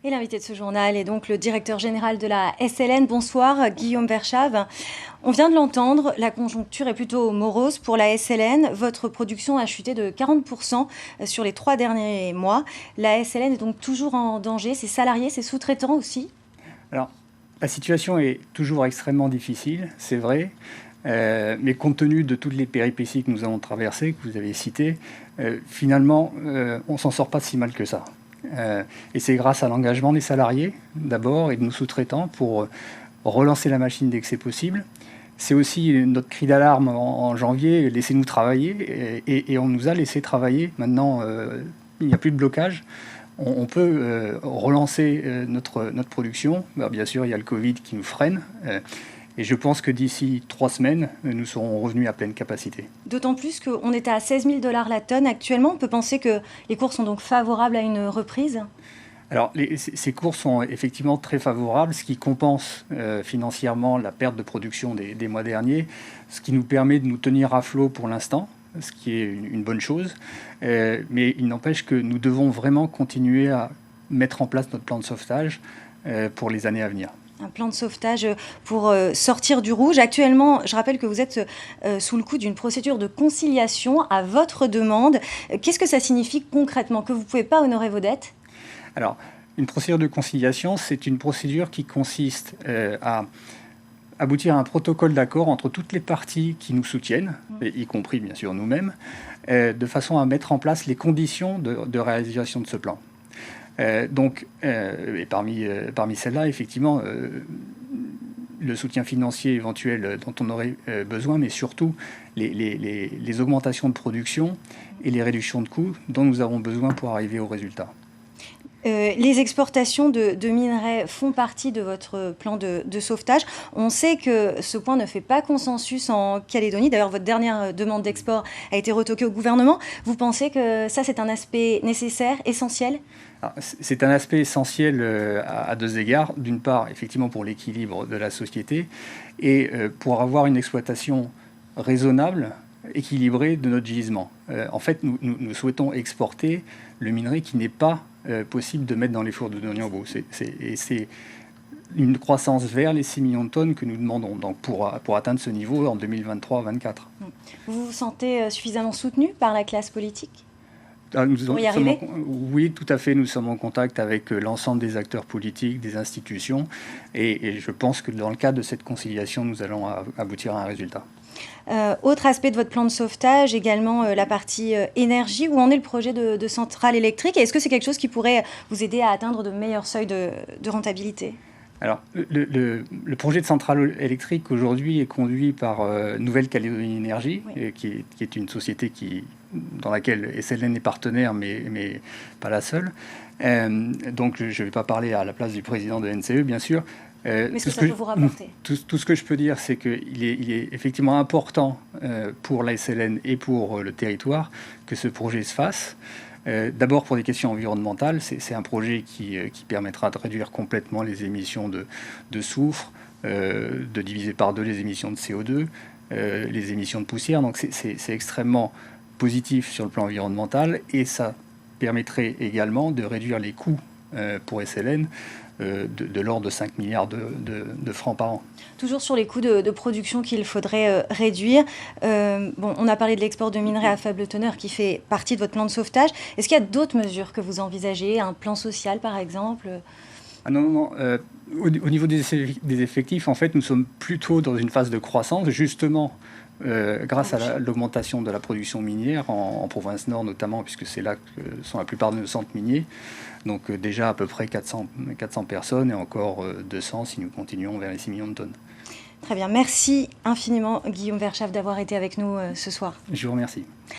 Et l'invité de ce journal est donc le directeur général de la SLN. Bonsoir, Guillaume Verschave. On vient de l'entendre, la conjoncture est plutôt morose pour la SLN. Votre production a chuté de 40% sur les 3 derniers mois. La SLN est donc toujours en danger. Ses salariés, ses sous-traitants aussi? Alors, la situation est toujours extrêmement difficile, c'est vrai. Mais compte tenu de toutes les péripéties que nous avons traversées, que vous avez citées, finalement, on ne s'en sort pas si mal que ça. Et c'est grâce à l'engagement des salariés, d'abord, et de nos sous-traitants pour relancer la machine dès que c'est possible. C'est aussi notre cri d'alarme en janvier, laissez-nous travailler, et on nous a laissé travailler. Maintenant, il n'y a plus de blocage. On peut relancer notre production. Bien sûr, il y a le Covid qui nous freine. Et je pense que d'ici 3 semaines, nous serons revenus à pleine capacité. D'autant plus qu'on est à 16 000 $ la tonne actuellement. On peut penser que les cours sont donc favorables à une reprise? Alors, ces cours sont effectivement très favorables, ce qui compense financièrement la perte de production des mois derniers, ce qui nous permet de nous tenir à flot pour l'instant, ce qui est une bonne chose. Mais il n'empêche que nous devons vraiment continuer à mettre en place notre plan de sauvetage pour les années à venir. Un plan de sauvetage pour sortir du rouge. Actuellement, je rappelle que vous êtes sous le coup d'une procédure de conciliation à votre demande. Qu'est-ce que ça signifie concrètement? Que vous ne pouvez pas honorer vos dettes? Alors, une procédure de conciliation, c'est une procédure qui consiste à aboutir à un protocole d'accord entre toutes les parties qui nous soutiennent, y compris bien sûr nous-mêmes, de façon à mettre en place les conditions de réalisation de ce plan. Et parmi celles-là, effectivement, le soutien financier éventuel dont on aurait besoin, mais surtout les augmentations de production et les réductions de coûts dont nous avons besoin pour arriver au résultat. Les exportations de minerais font partie de votre plan de sauvetage. On sait que ce point ne fait pas consensus en Calédonie. D'ailleurs, votre dernière demande d'export a été retoquée au gouvernement. Vous pensez que ça, c'est un aspect nécessaire, essentiel? C'est un aspect essentiel à 2 égards. D'une part, effectivement, pour l'équilibre de la société et pour avoir une exploitation raisonnable, équilibrée de notre gisement. En fait, nous souhaitons exporter le minerai qui n'est pas possible de mettre dans les fours de Doniambo. C'est une croissance vers les 6 millions de tonnes que nous demandons donc pour atteindre ce niveau en 2023-2024. Vous vous sentez suffisamment soutenu par la classe politique? Oui, tout à fait. Nous sommes en contact avec l'ensemble des acteurs politiques, des institutions, et je pense que dans le cadre de cette conciliation, nous allons aboutir à un résultat. Autre aspect de votre plan de sauvetage, également la partie énergie. Où en est le projet de centrale électrique? Et est-ce que c'est quelque chose qui pourrait vous aider à atteindre de meilleurs seuils de rentabilité? Alors, le projet de centrale électrique aujourd'hui est conduit par Nouvelle-Calédonie Énergie, oui, qui est une société dans laquelle SLN est partenaire, mais pas la seule. Donc, je ne vais pas parler à la place du président de NCE, bien sûr. Mais ce que ça peut vous rapporter? Tout ce que je peux dire, c'est qu'il est effectivement important pour la SLN et pour le territoire que ce projet se fasse. D'abord pour des questions environnementales, c'est un projet qui permettra de réduire complètement les émissions de soufre, de diviser par 2 les émissions de CO2, les émissions de poussière. Donc c'est extrêmement positif sur le plan environnemental et ça permettrait également de réduire les coûts pour SLN de l'ordre de 5 milliards de francs par an. Toujours sur les coûts de production qu'il faudrait réduire. On a parlé de l'export de minerais à faible teneur qui fait partie de votre plan de sauvetage. Est-ce qu'il y a d'autres mesures que vous envisagez? Un plan social, par exemple? Non. Au niveau des effectifs, en fait, nous sommes plutôt dans une phase de croissance, justement, grâce à l'augmentation de la production minière en province nord notamment, puisque c'est là que sont la plupart de nos centres miniers. Donc déjà à peu près 400 personnes et encore 200 si nous continuons vers les 6 millions de tonnes. Très bien, merci infiniment Guillaume Verschave d'avoir été avec nous ce soir. Je vous remercie.